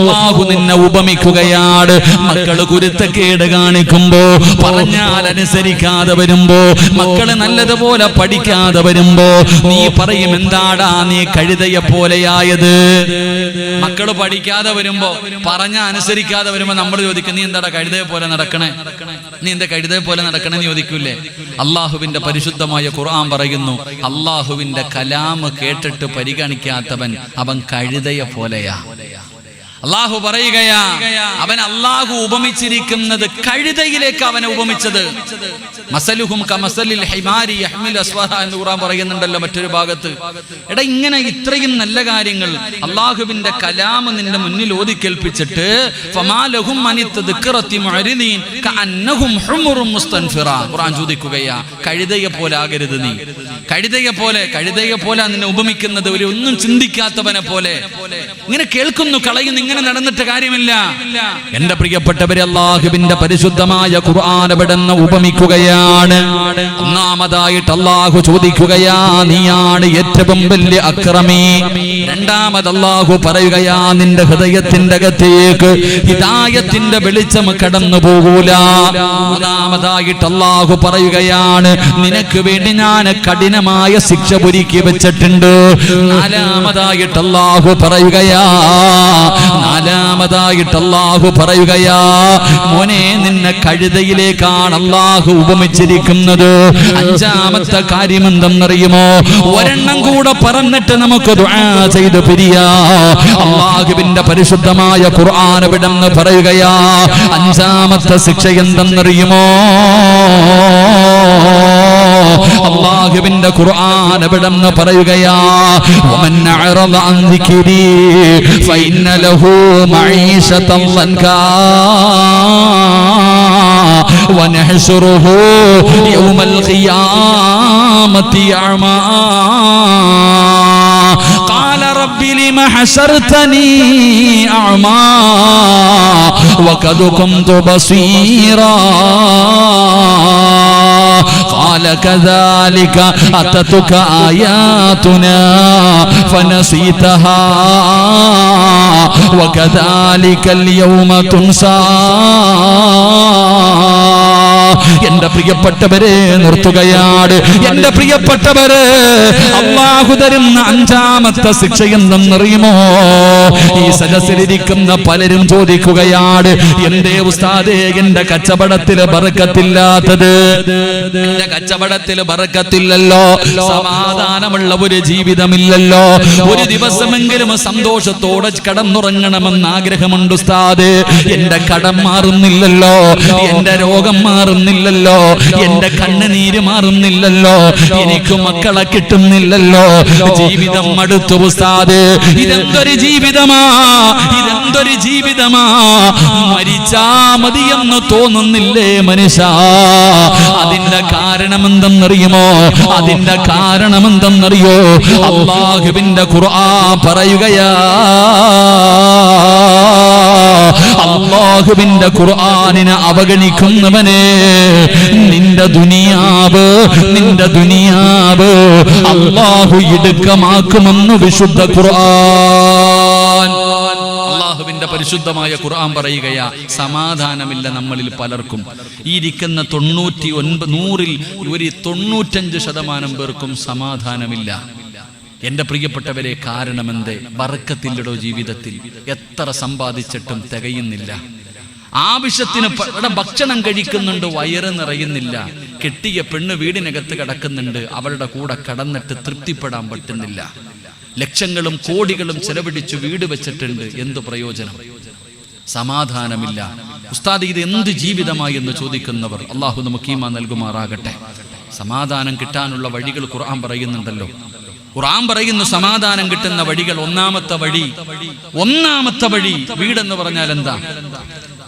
അല്ലാഹു നിന്നെ ഉപമിക്കുകയാണ്. മക്കള് കുരുത്തക്കേട് കാണിക്കുമ്പോ, പറഞ്ഞാൽ അനുസരിക്കാതെ വരുമ്പോ, മക്കള് നല്ലതുപോലെ പഠിക്കാതെ വരുമ്പോ നീ പറയും, എന്താടാ നീ കഴുതയെ പോലെയായത്. മക്കള് പഠിക്കാതെ വരുമ്പോ, പറഞ്ഞ അനുസരിക്കാതെ വരുമ്പോ നമ്മൾ ചോദിക്കും, നീ എന്താടാ കഴുതയെ പോലെ നടക്കണേ, നീ എന്താ കഴുതയെ പോലെ നടക്കണേ എന്ന് ചോദിക്കൂലേ? അള്ളാഹുവിന്റെ പരിശുദ്ധമായ ഖുർആൻ പറയുന്നു, അള്ളാഹുവിന്റെ കലാം കേട്ടിട്ട് പരിഗണിക്കാത്തവൻ അവൻ കഴുതയെ പോലെയാ. അള്ളാഹു പറയുകയാ, അവൻ അള്ളാഹു ഉപമിച്ചിരിക്കുന്നത് കഴുതയിലേക്ക് അവനെ ഉപമിച്ചത്. മസലുഹും കമസലിൽ ഹിമാരി യഹ്മിൽ അസ്വഹ എന്ന് ഖുർആൻ പറയുന്നുണ്ടല്ലോ മറ്റൊരു ഭാഗത്ത്. എടാ, ഇങ്ങനെ ഇത്രയും നല്ല കാര്യങ്ങൾ അള്ളാഹുവിന്റെ കലാം നിന്റെ മുന്നിൽ ഓതി കേൾപ്പിച്ചിട്ട് ഫമാലഹും അനിത്തദ്ഖറതി മുഅരിദീൻ കഅന്നഹും ഹുമുറും മുസ്തൻഫിറ. ഖുർആൻ ചോദിക്കുകയാ, കഴുതയെ പോലെ ആകരുത് നീ. കഴുതയെ പോലെ നിന്നെ ഉപമിക്കുന്നത് ഒരു ഒന്നും ചിന്തിക്കാത്തവനെ പോലെ. ഇങ്ങനെ കേൾക്കുന്നു, കളയുന്നു, ഇങ്ങനെ നടന്നിട്ട് കാര്യമില്ല. എന്റെ പ്രിയപ്പെട്ടവരെ, അല്ലാഹുവിന്റെ പരിശുദ്ധമായ ഖുർആൻ അവിടുന്ന് ഉപമിക്കുകയാണ്. ഒന്നാമതായിട്ട് അല്ലാഹു ചോദിക്കുകയാ, നീയാണ് ഏറ്റവും വലിയ അക്രമി. രണ്ടാമത് അല്ലാഹു പറയുകയാ, നിന്റെ ഹൃദയത്തിന്റെ അകത്തേക്ക് ഹിദായത്തിന്റെ വെളിച്ചം കടന്നു പോകൂല. മൂന്നാമതായിട്ട് അല്ലാഹു പറയുകയാണ്, നിനക്ക് വേണ്ടി ഞാൻ കഠിനമായ ശിക്ഷ ഒരുക്കി വെച്ചിട്ടുണ്ട്. നാലാമതായിട്ട് അല്ലാഹു പറയുകയാ, മോനെ നിന്നെ കഴുതയിലേക്കാണ് അല്ലാഹു ഉപമിച്ചിരിക്കുന്നത്. അഞ്ചാമത്തെ കാര്യം എന്തെന്നറിയുമോ? ഒരെണ്ണം കൂടെ പറഞ്ഞിട്ട് നമുക്ക് ദുആ ചെയ്ത് പിരിയാ. അല്ലാഹുവിന്റെ പരിശുദ്ധമായ ഖുർആൻ ഇവിടുന്ന് പറയുകയാ, അഞ്ചാമത്തെ ശിക്ഷ എന്തെന്നറിയുമോ? അല്ലാഹുവിന്റെ ഖുർആൻ ഇവിടുന്ന് പറയുകയാ, വമൻ അഅറദ അൻ ദിക്രി ഫഇന്ന ലഹു മഈശതൻ ലൻകാ വനഹ്ശുറുഹു യൗമൽ ഖിയാമത്തി അഅമാ ഖാല റബ്ബി ലിമ ഹശർതനി അഅമാ വഖദ് കുന്തു ബസീറാ قال كذلك أتتك آياتنا فنسيتها وكذلك اليوم تنسى. എന്റെ പ്രിയപ്പെട്ടവരെ, നിർത്തുകയാണ്. എന്റെ പ്രിയപ്പെട്ടവരെ, അല്ലാഹു തരുന്ന അഞ്ചാമത്തെ ശിക്ഷ എന്തെന്നറിയുമോ? ഈ സദസ്സിലിരിക്കുന്ന പലരും ചോദിക്കുകയാണ്, എന്തേ ഉസ്താദേ എന്റെ കച്ചവടത്തില് ബർക്കത്തില്ലാത്തത്? എന്റെ കച്ചവടത്തില് ബർക്കത്തില്ലല്ലോ, സമാധാനമുള്ള ഒരു ജീവിതമില്ലല്ലോ, ഒരു ദിവസമെങ്കിലും സന്തോഷത്തോടെ കടന്നുറങ്ങണമെന്ന് ആഗ്രഹമുണ്ട് ഉസ്താദേ. എന്റെ കടം മാറുന്നില്ലല്ലോ, എന്റെ രോഗം മാറുന്നില്ലല്ലോ, എന്റെ കണ്ണുനീര് മാറുന്നില്ലല്ലോ, എനിക്ക് മക്കളെ കിട്ടുന്നില്ലല്ലോ, ജീവിതം മടുത്തു ഉസ്താദേ. ഇതെന്തൊരു ജീവിതമാ, ഇതെന്തൊരു ജീവിതമാ, മരിച്ചാ മതിയെന്ന് തോന്നുന്നില്ലേ മനുഷ്യ? അതിന്റെ കാരണമെന്തെന്നറിയുമോ? അതിന്റെ കാരണമെന്തെന്നറിയോ? അല്ലാഹുവിന്റെ ഖുർആൻ പറയുകയാ, അല്ലാഹുവിന്റെ ഖുർആനിനെ അവഗണിക്കുന്നവനെ, നിന്റെ ദുനിയാവ് അല്ലാഹു ഇടുക്കമാക്കുമെന്ന് വിശുദ്ധ ഖുർആൻ. അല്ലാഹുവിന്റെ പരിശുദ്ധമായ ഖുർആൻ പറയുകയാ, സമാധാനമില്ല നമ്മളിൽ പലർക്കും. ഈ ഇരിക്കുന്ന 100ൽ ഒരു 95% പേർക്കും സമാധാനമില്ല. എന്റെ പ്രിയപ്പെട്ടവരെ, കാരണമെന്തേ? ബർക്കത്തില്ലടോ ജീവിതത്തിൽ. എത്ര സമ്പാദിച്ചിട്ടും തികയുന്നില്ല. ആവശ്യത്തിന് ഭക്ഷണം കഴിക്കുന്നുണ്ട്, വയറ് നിറയുന്നില്ല. കെട്ടിയ പെണ്ണ് വീടിനകത്ത് കിടക്കുന്നുണ്ട്, അവളുടെ കൂടെ കടന്നിട്ട് തൃപ്തിപ്പെടാൻ പറ്റുന്നില്ല. ലക്ഷങ്ങളും കോടികളും ചെലവഴിച്ചു വീട് വെച്ചിട്ടുണ്ട്, എന്തു പ്രയോജനം? സമാധാനമില്ല. ഉസ്താദ്, ഇത് എന്ത് ജീവിതമായി എന്ന് ചോദിക്കുന്നവർ, അള്ളാഹു നമുക്ക് ഈമാൻ നൽകുമാറാകട്ടെ. സമാധാനം കിട്ടാനുള്ള വഴികൾ ഖുർആൻ പറയുന്നുണ്ടല്ലോ. ഖുർആൻ പറയുന്നു സമാധാനം കിട്ടുന്ന വഴികൾ. ഒന്നാമത്തെ വഴി വീടെന്ന് പറഞ്ഞാൽ എന്താ?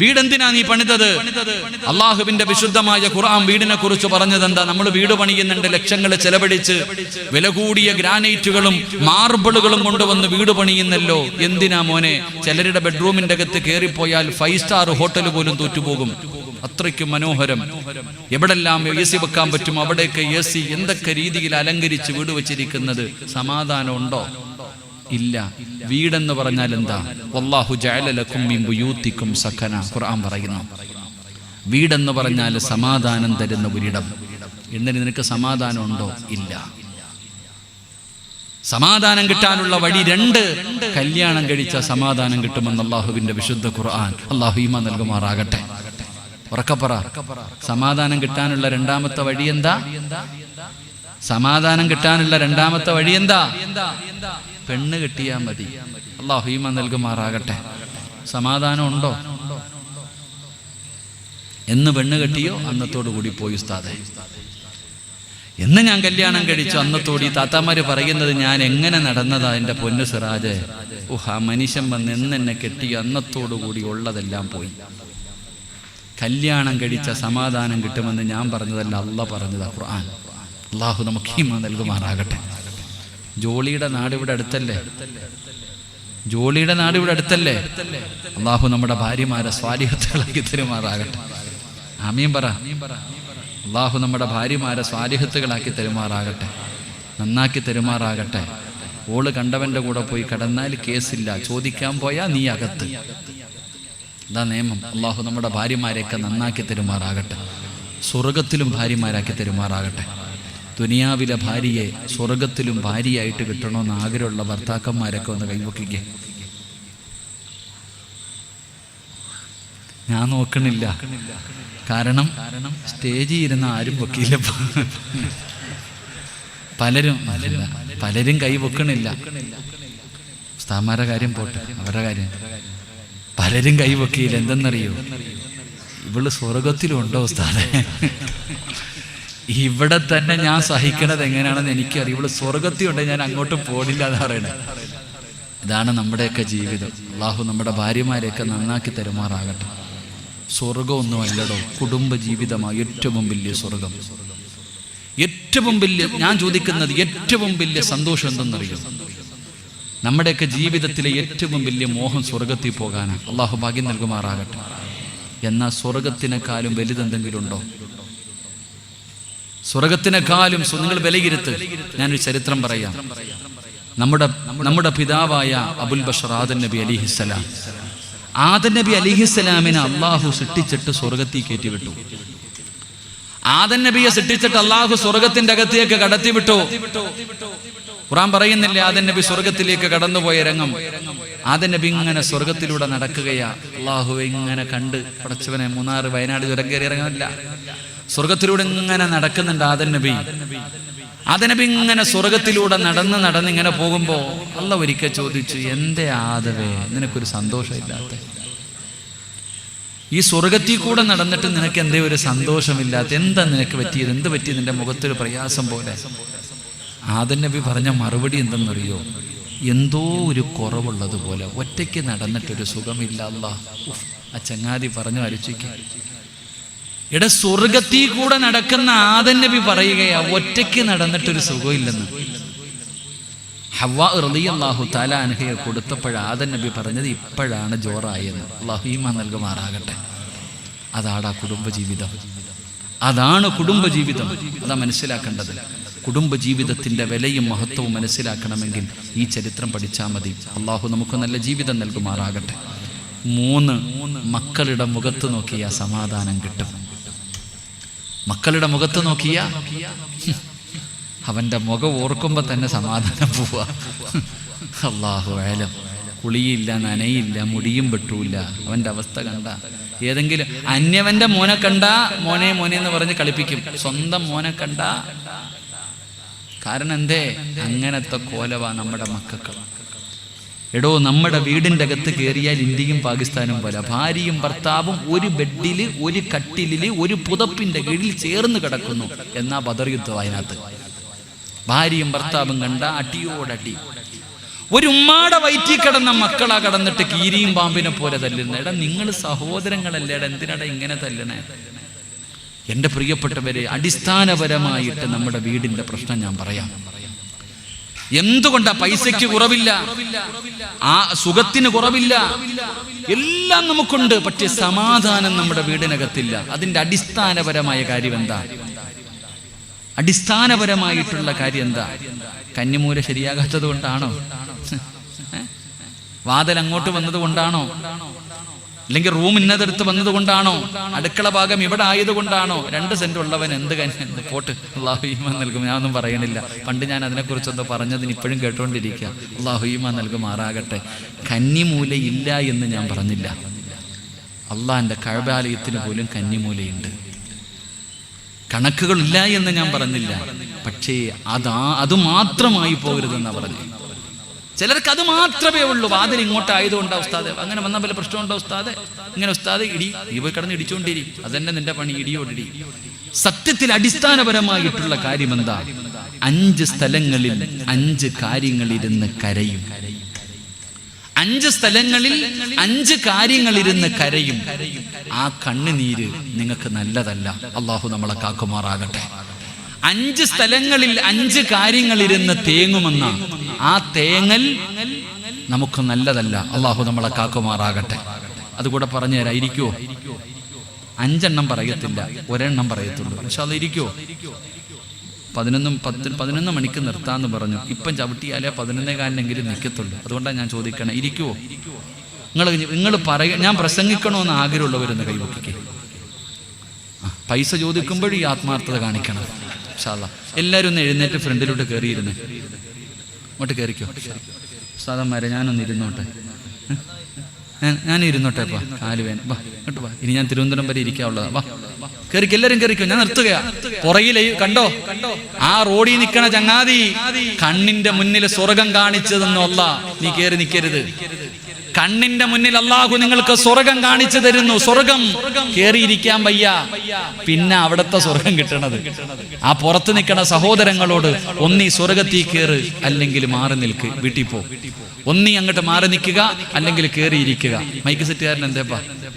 വീടെന്തിനാ നീ പണിതത്? അള്ളാഹുവിന്റെ വിശുദ്ധമായ ഖുർആൻ വീടിനെ കുറിച്ച് പറഞ്ഞത് എന്താ? നമ്മൾ വീട് പണിയുന്നുണ്ട്, ലക്ഷങ്ങൾ ചെലവഴിച്ച് വില കൂടിയ ഗ്രാനൈറ്റുകളും മാർബിളുകളും കൊണ്ടുവന്ന് വീട് പണിയുന്നല്ലോ. എന്തിനാ മോനെ? ചിലരുടെ ബെഡ്റൂമിന്റെ അകത്ത് കയറിപ്പോയാൽ 5 സ്റ്റാർ ഹോട്ടൽ പോലും തോറ്റുപോകും. അത്രയ്ക്ക് മനോഹരം. എവിടെല്ലാം AC വെക്കാൻ പറ്റും അവിടേക്ക് AC. എന്തൊക്കെ രീതിയിൽ അലങ്കരിച്ച് വീട് വെച്ചിരിക്കുന്നത്. സമാധാനം ഉണ്ടോ? ഇല്ല. വീടെന്ന് പറഞ്ഞാൽ എന്താ? വല്ലാഹു ജഅല ലക്കും മിൻ ബുയൂത്തിക്കും സകന. ഖുർആൻ പറയുന്നു, വീടെന്ന് പറഞ്ഞാൽ സമാധാനം തരുന്ന ഒരിടം. എന്നിട്ട് നിനക്ക് സമാധാനം ഉണ്ടോ? ഇല്ല. സമാധാനം കിട്ടാനുള്ള വഴി രണ്ട്. കല്യാണം കഴിച്ച സമാധാനം കിട്ടുമെന്ന് അല്ലാഹുവിന്റെ വിശുദ്ധ ഖുർആൻ. അല്ലാഹു ഈമാൻ നൽകുമാറാകട്ടെ. ഉറക്കപ്പറ, സമാധാനം കിട്ടാനുള്ള രണ്ടാമത്തെ വഴി എന്താ? സമാധാനം കിട്ടാനുള്ള രണ്ടാമത്തെ വഴി എന്താ? പെണ്ണ് കിട്ടിയാ മതി. അല്ലാഹു ഈമാൻ നൽകുമാറാകട്ടെ. സമാധാനം ഉണ്ടോ? എന്ന് പെണ്ണ് കെട്ടിയോ അന്നത്തോടു കൂടി പോയി ഉസ്താദേ. എന്ന് ഞാൻ കല്യാണം കഴിച്ചു അന്നത്തോടി താത്താമാര് പറയുന്നത് ഞാൻ എങ്ങനെ നടന്നതാ എൻ്റെ പൊന്നു സിറാജ്. ആ മനുഷ്യൻ വന്ന് എന്നെ കെട്ടിയോ അന്നത്തോടു കൂടി ഉള്ളതെല്ലാം പോയി. കല്യാണം കഴിച്ച സമാധാനം കിട്ടുമെന്ന് ഞാൻ പറഞ്ഞതല്ല, അള്ളാഹ് പറഞ്ഞതാ ഖുർആൻ. അള്ളാഹു നമുക്ക് ഈമാൻ നൽകുമാറാകട്ടെ. ജോളിയുടെ നാട് ഇവിടെ അടുത്തല്ലേ? ജോളിയുടെ നാട് ഇവിടെ അടുത്തല്ലേ? അള്ളാഹു നമ്മുടെ ഭാര്യമാരെ സ്വാലിഹത്തുകളാക്കി തരുമാറാകട്ടെ. ആമീൻ പറ. അള്ളാഹു നമ്മുടെ ഭാര്യമാരെ സ്വാലിഹത്തുകളാക്കി തരുമാറാകട്ടെ, നന്നാക്കി തരുമാറാകട്ടെ. ഓള് കണ്ടവൻ്റെ കൂടെ പോയി കടന്നാൽ കേസില്ല, ചോദിക്കാൻ പോയാൽ നീ അകത്ത്. ഇതാ നിയമം. അള്ളാഹു നമ്മുടെ ഭാര്യമാരെയൊക്കെ നന്നാക്കി തരുമാറാകട്ടെ, സ്വർഗത്തിലും ഭാര്യമാരാക്കി തരുമാറാകട്ടെ. ദുനിയാവിലെ ഭാര്യയെ സ്വർഗത്തിലും ഭാര്യയായിട്ട് കിട്ടണമെന്ന് ആഗ്രഹമുള്ള ഭർത്താക്കന്മാരൊക്കെ ഒന്ന് കൈവക്കിക്കേ. ഞാൻ നോക്കണില്ല, കാരണം സ്റ്റേജിൽ ഇരുന്ന് ആരും വെക്കില്ല. പലരും കൈ വെക്കണില്ല. ഉസ്താദന്മാരുടെ കാര്യം പോട്ടെ, അവരുടെ കാര്യം. പലരും കൈ വെക്കില്ല. എന്തെന്നറിയോ? ഇവള് സ്വർഗത്തിലുണ്ടോ ഉസ്താദേ? ഇവിടെ തന്നെ ഞാൻ സഹിക്കണത് എങ്ങനെയാണെന്ന് എനിക്കറിയാം. ഇവള് സ്വർഗത്തിലുണ്ടെങ്കിൽ ഞാൻ അങ്ങോട്ട് പോടില്ല എന്ന് പറയണേ. ഇതാണ് നമ്മുടെയൊക്കെ ജീവിതം. അള്ളാഹു നമ്മുടെ ഭാര്യമാരെയൊക്കെ നന്നാക്കി തരുമാറാകട്ടെ. സ്വർഗമൊന്നും അല്ലടോ, കുടുംബ ജീവിതമാണ് ഏറ്റവും വലിയ സ്വർഗം. ഏറ്റവും വലിയ, ഞാൻ ചോദിക്കുന്നത് ഏറ്റവും വലിയ സന്തോഷം എന്തെന്നറിയോ? നമ്മുടെയൊക്കെ ജീവിതത്തിലെ ഏറ്റവും വലിയ മോഹം സ്വർഗത്തിൽ പോകാനാണ്. അള്ളാഹു ഭാഗ്യം നൽകുമാറാകട്ടെ. എന്നാൽ സ്വർഗത്തിനെക്കാളും വലുതെന്തെങ്കിലും ഉണ്ടോ? സ്വർഗത്തിനെക്കാളും നിങ്ങൾ വിലയിരുത്ത്. ഞാനൊരു ചരിത്രം പറയാം. നമ്മുടെ പിതാവായ അബുൽ ബഷർ ആദം നബി അലിഹിസ്സലാം, ആദം നബി അലിഹിസ്സലാമിനെ അള്ളാഹു സൃഷ്ടിച്ചിട്ട് സ്വർഗത്തിൽ കയറ്റിവിട്ടു. ആദം നബിയെ സൃഷ്ടിച്ചിട്ട് അള്ളാഹു സ്വർഗത്തിന്റെ അകത്തേക്ക് കടത്തിവിട്ടു. ഖുർആൻ പറയുന്നില്ലേ ആദം നബി സ്വർഗത്തിലേക്ക് കടന്നുപോയ രംഗം? ആദം നബി ഇങ്ങനെ സ്വർഗത്തിലൂടെ നടക്കുകയാ. അള്ളാഹു ഇങ്ങനെ കണ്ട് പടച്ചവനെ, മൂന്നാർ വയനാട് ചുരം കയറി ഇറങ്ങാനില്ല, സ്വർഗത്തിലൂടെ ഇങ്ങനെ നടക്കുന്നുണ്ട് ആദം നബി. ആദം നബി ഇങ്ങനെ സ്വർഗത്തിലൂടെ നടന്ന് ഇങ്ങനെ പോകുമ്പോ അള്ളാഹു ഒരിക്കൽ ചോദിച്ചു, എന്തേ ആദവേ നിനക്കൊരു സന്തോഷമില്ലാത്ത? ഈ സ്വർഗത്തിൽ കൂടെ നടന്നിട്ട് നിനക്ക് എന്തേ ഒരു സന്തോഷമില്ലാത്ത? എന്താ നിനക്ക് പറ്റിയത്? എന്ത് പറ്റി നിന്റെ മുഖത്തൊരു പ്രയാസം പോലെ? ആദം നബി പറഞ്ഞ മറുപടി എന്തെന്നറിയോ? എന്തോ ഒരു കുറവുള്ളതുപോലെ, ഒറ്റയ്ക്ക് നടന്നിട്ടൊരു സുഖമില്ല അല്ലാ. ആ ചങ്ങാതി പറഞ്ഞു ആലോചിക്കുക. എടാ, സ്വർഗത്തിൽ കൂടെ നടക്കുന്ന ആദം നബി പറയുകയാ ഒറ്റയ്ക്ക് നടന്നിട്ടൊരു സുഖമില്ലെന്ന്. ഹവ്വാ റളിയല്ലാഹു തആല അൻഹയെ കൊടുത്തപ്പോൾ ആദം നബി പറഞ്ഞത് ഇപ്പോഴാണ് ജോറായെന്ന്. അല്ലാഹു ഈമാൻ നൽകുമാറാകട്ടെ. അതാടാ കുടുംബജീവിതം. അതാണ് കുടുംബജീവിതം. അതാ മനസ്സിലാക്കേണ്ടത്. കുടുംബജീവിതത്തിന്റെ വിലയും മഹത്വവും മനസ്സിലാക്കണമെങ്കിൽ ഈ ചരിത്രം പഠിച്ചാൽ മതി. അള്ളാഹു നമുക്ക് നല്ല ജീവിതം നൽകുമാറാകട്ടെ. 3 മക്കളുടെ മുഖത്ത് നോക്കിയ സമാധാനം കിട്ടും. മക്കളുടെ മുഖത്ത് നോക്കിയ അവന്റെ മുഖം ഓർക്കുമ്പോ തന്നെ സമാധാനം പോവാ. അല്ലാഹു അലം. കുളിയില്ല, നനയില്ല, മുടിയും വെട്ടൂല്ല. അവന്റെ അവസ്ഥ കണ്ട ഏതെങ്കിലും അന്യവന്റെ മോനെ കണ്ട മോനെ എന്ന് പറഞ്ഞ് കളിപ്പിക്കും. സ്വന്തം മോനെ കണ്ട, കാരണം എന്തേ? അങ്ങനത്തെ കോലവാ നമ്മുടെ മക്കൾക്ക്. എടോ, നമ്മുടെ വീടിൻ്റെ അകത്ത് കയറിയാൽ ഇന്ത്യയും പാകിസ്ഥാനും പോലെ ഭാര്യയും ഭർത്താവും ഒരു ബെഡില്, ഒരു കട്ടിലില്, ഒരു പുതപ്പിന്റെ കീഴിൽ ചേർന്ന് കിടക്കുന്നു. എന്നാ ബദർ യുദ്ധം അതിനകത്ത്. ഭാര്യയും ഭർത്താവും കണ്ട അടിയോടടി. ഒരു ഉമ്മാടെ വയറ്റിൽ കിടന്ന മക്കളാ കടന്നിട്ട് കീരിയും പാമ്പിനെ പോലെ തല്ലുന്ന. എടാ, നിങ്ങൾ സഹോദരങ്ങളല്ലേ? എടാ, എന്തിനാടാ ഇങ്ങനെ തല്ലണേ? എൻ്റെ പ്രിയപ്പെട്ടവരെ, അടിസ്ഥാനപരമായിട്ട് നമ്മുടെ വീടിന്റെ പ്രശ്നം ഞാൻ പറയാം. എന്തുകൊണ്ടാ? പൈസയ്ക്ക് കുറവില്ല, ആ സുഖത്തിന് കുറവില്ല, എല്ലാം നമുക്കുണ്ട്. പക്ഷേ സമാധാനം നമ്മുടെ വീടിനകത്തില്ല. അതിന്റെ അടിസ്ഥാനപരമായ കാര്യം എന്താ? അടിസ്ഥാനപരമായിട്ടുള്ള കാര്യം എന്താ? കന്നിമൂല ശരിയാകാത്തത് കൊണ്ടാണോ? വാതിൽ അങ്ങോട്ട് വന്നത് കൊണ്ടാണോ? അല്ലെങ്കിൽ റൂം ഇന്നതെടുത്ത് വന്നത് കൊണ്ടാണോ? അടുക്കള ഭാഗം ഇവിടെ ആയതുകൊണ്ടാണോ? 2 സെന്റ് ഉള്ളവൻ എന്ത് പോട്ട്, അള്ളാഹു ഈമാൻ നൽകും. ഞാനൊന്നും പറയണില്ല. പണ്ട് ഞാൻ അതിനെക്കുറിച്ചൊന്ന് പറഞ്ഞതിന് ഇപ്പോഴും കേട്ടുകൊണ്ടിരിക്കുക. അള്ളാഹു ഈമാൻ നൽകുമാറാകട്ടെ. കന്നിമൂലയില്ല എന്ന് ഞാൻ പറഞ്ഞില്ല. അള്ളാഹിൻ്റെ കഅബാലയത്തിന് പോലും കന്നിമൂലയുണ്ട്. കണക്കുകളില്ല എന്ന് ഞാൻ പറഞ്ഞില്ല. പക്ഷേ അത് മാത്രമായി പോകരുതെന്നാണ് പറഞ്ഞു. ചിലർക്ക് അത് മാത്രമേ ഉള്ളൂ. വാതിൽ ഇങ്ങോട്ടായതുകൊണ്ടാ ഉസ്താദ്, അങ്ങനെ വന്ന പല പ്രശ്നമുണ്ടോ ഉസ്താദ്? ഇങ്ങനെ ഉസ്താദ് ഇടി, നീ പോയി കിടന്ന് ഇടിച്ചോണ്ടിരി, അതന്നെ നിന്റെ പണി, ഇടിയോടിടി. സത്യത്തിൽ അടിസ്ഥാനപരമായിട്ടുള്ള കാര്യം എന്താ? 5 സ്ഥലങ്ങളിൽ 5 കാര്യങ്ങളിരുന്ന് കരയും. 5 സ്ഥലങ്ങളിൽ 5 കാര്യങ്ങളിരുന്ന് കരയും. ആ കണ്ണുനീര് നിങ്ങൾക്ക് നല്ലതല്ല. അള്ളാഹു നമ്മളെ കാക്കുമാറാകട്ടെ. 5 സ്ഥലങ്ങളിൽ 5 കാര്യങ്ങളിരുന്ന് തേങ്ങുമെന്ന ആ തേങ്ങൽ നമുക്ക് നല്ലതല്ല. അള്ളാഹു നമ്മളെ കാക്കുമാറാകട്ടെ. അതുകൂടെ പറഞ്ഞു തരാം. ഇരിക്കുവോ? 5 എണ്ണം പറയത്തില്ല, 1 എണ്ണം പറയത്തുള്ളൂ. പക്ഷെ അത് ഇരിക്കുവോ? 11 മണിക്ക് നിർത്താന്ന് പറഞ്ഞു. ഇപ്പം ചവിട്ടിയാലേ 11:15 നിൽക്കത്തുള്ളൂ. അതുകൊണ്ടാണ് ഞാൻ ചോദിക്കണേ, ഇരിക്കുവോ? നിങ്ങൾ ഞാൻ പ്രസംഗിക്കണമെന്ന് ആഗ്രഹമുള്ളവരൊന്ന് കൈവക്കിക്കേ. പൈസ ചോദിക്കുമ്പോഴും ഈ ആത്മാർത്ഥത കാണിക്കണം. ഇൻഷാ അല്ലാഹ് എല്ലാവരും ഒന്ന് എഴുന്നേറ്റ് ഫ്രണ്ടിലോട്ട് കയറിയിരുന്ന് അങ്ങോട്ട് കയറിക്കോ. ഉസ്താദന്മാരെ ഞാനൊന്ന് ഇരുന്നോട്ടെ, ഞാൻ ഇരുന്നോട്ടെപ്പാ, കാലുവേൻ. വാ ഇങ്ങോട്ട് വാ. ഇനി ഞാൻ തിരുവനന്തപുരം വരെ ഇരിക്കാനുള്ളതാ. വാ കയറിക്കോ, എല്ലാവരും കയറിക്കോ. ഞാൻ നിർത്തുകയാ. പുറകിലെ കണ്ടോ, ആ റോഡിൽ നിൽക്കണ ചങ്ങാതി കണ്ണിന്റെ മുന്നിൽ സ്വർഗം കാണിച്ചതെന്നല്ല. നീ കയറി നിൽക്കരുത്. കണ്ണിന്റെ മുന്നിൽ അള്ളാഹു നിങ്ങൾക്ക് സ്വർഗം കാണിച്ചു തരുന്നു. സ്വർഗം കേറിയിരിക്കാൻ വയ്യ. പിന്നെ അവിടുത്തെ സ്വർഗം കിട്ടണത് ആ പുറത്ത് നിൽക്കണ സഹോദരങ്ങളോട് ഒന്നീ സ്വർഗത്തിൽ കയറ്, അല്ലെങ്കിൽ മാറി നിൽക്ക്, വീട്ടിൽ പോ. ഒന്നീ അങ്ങോട്ട് മാറി നിൽക്കുക, അല്ലെങ്കിൽ കയറിയിരിക്കുക. മൈക്ക് സെറ്റുകാരൻ എന്തേപ്പാ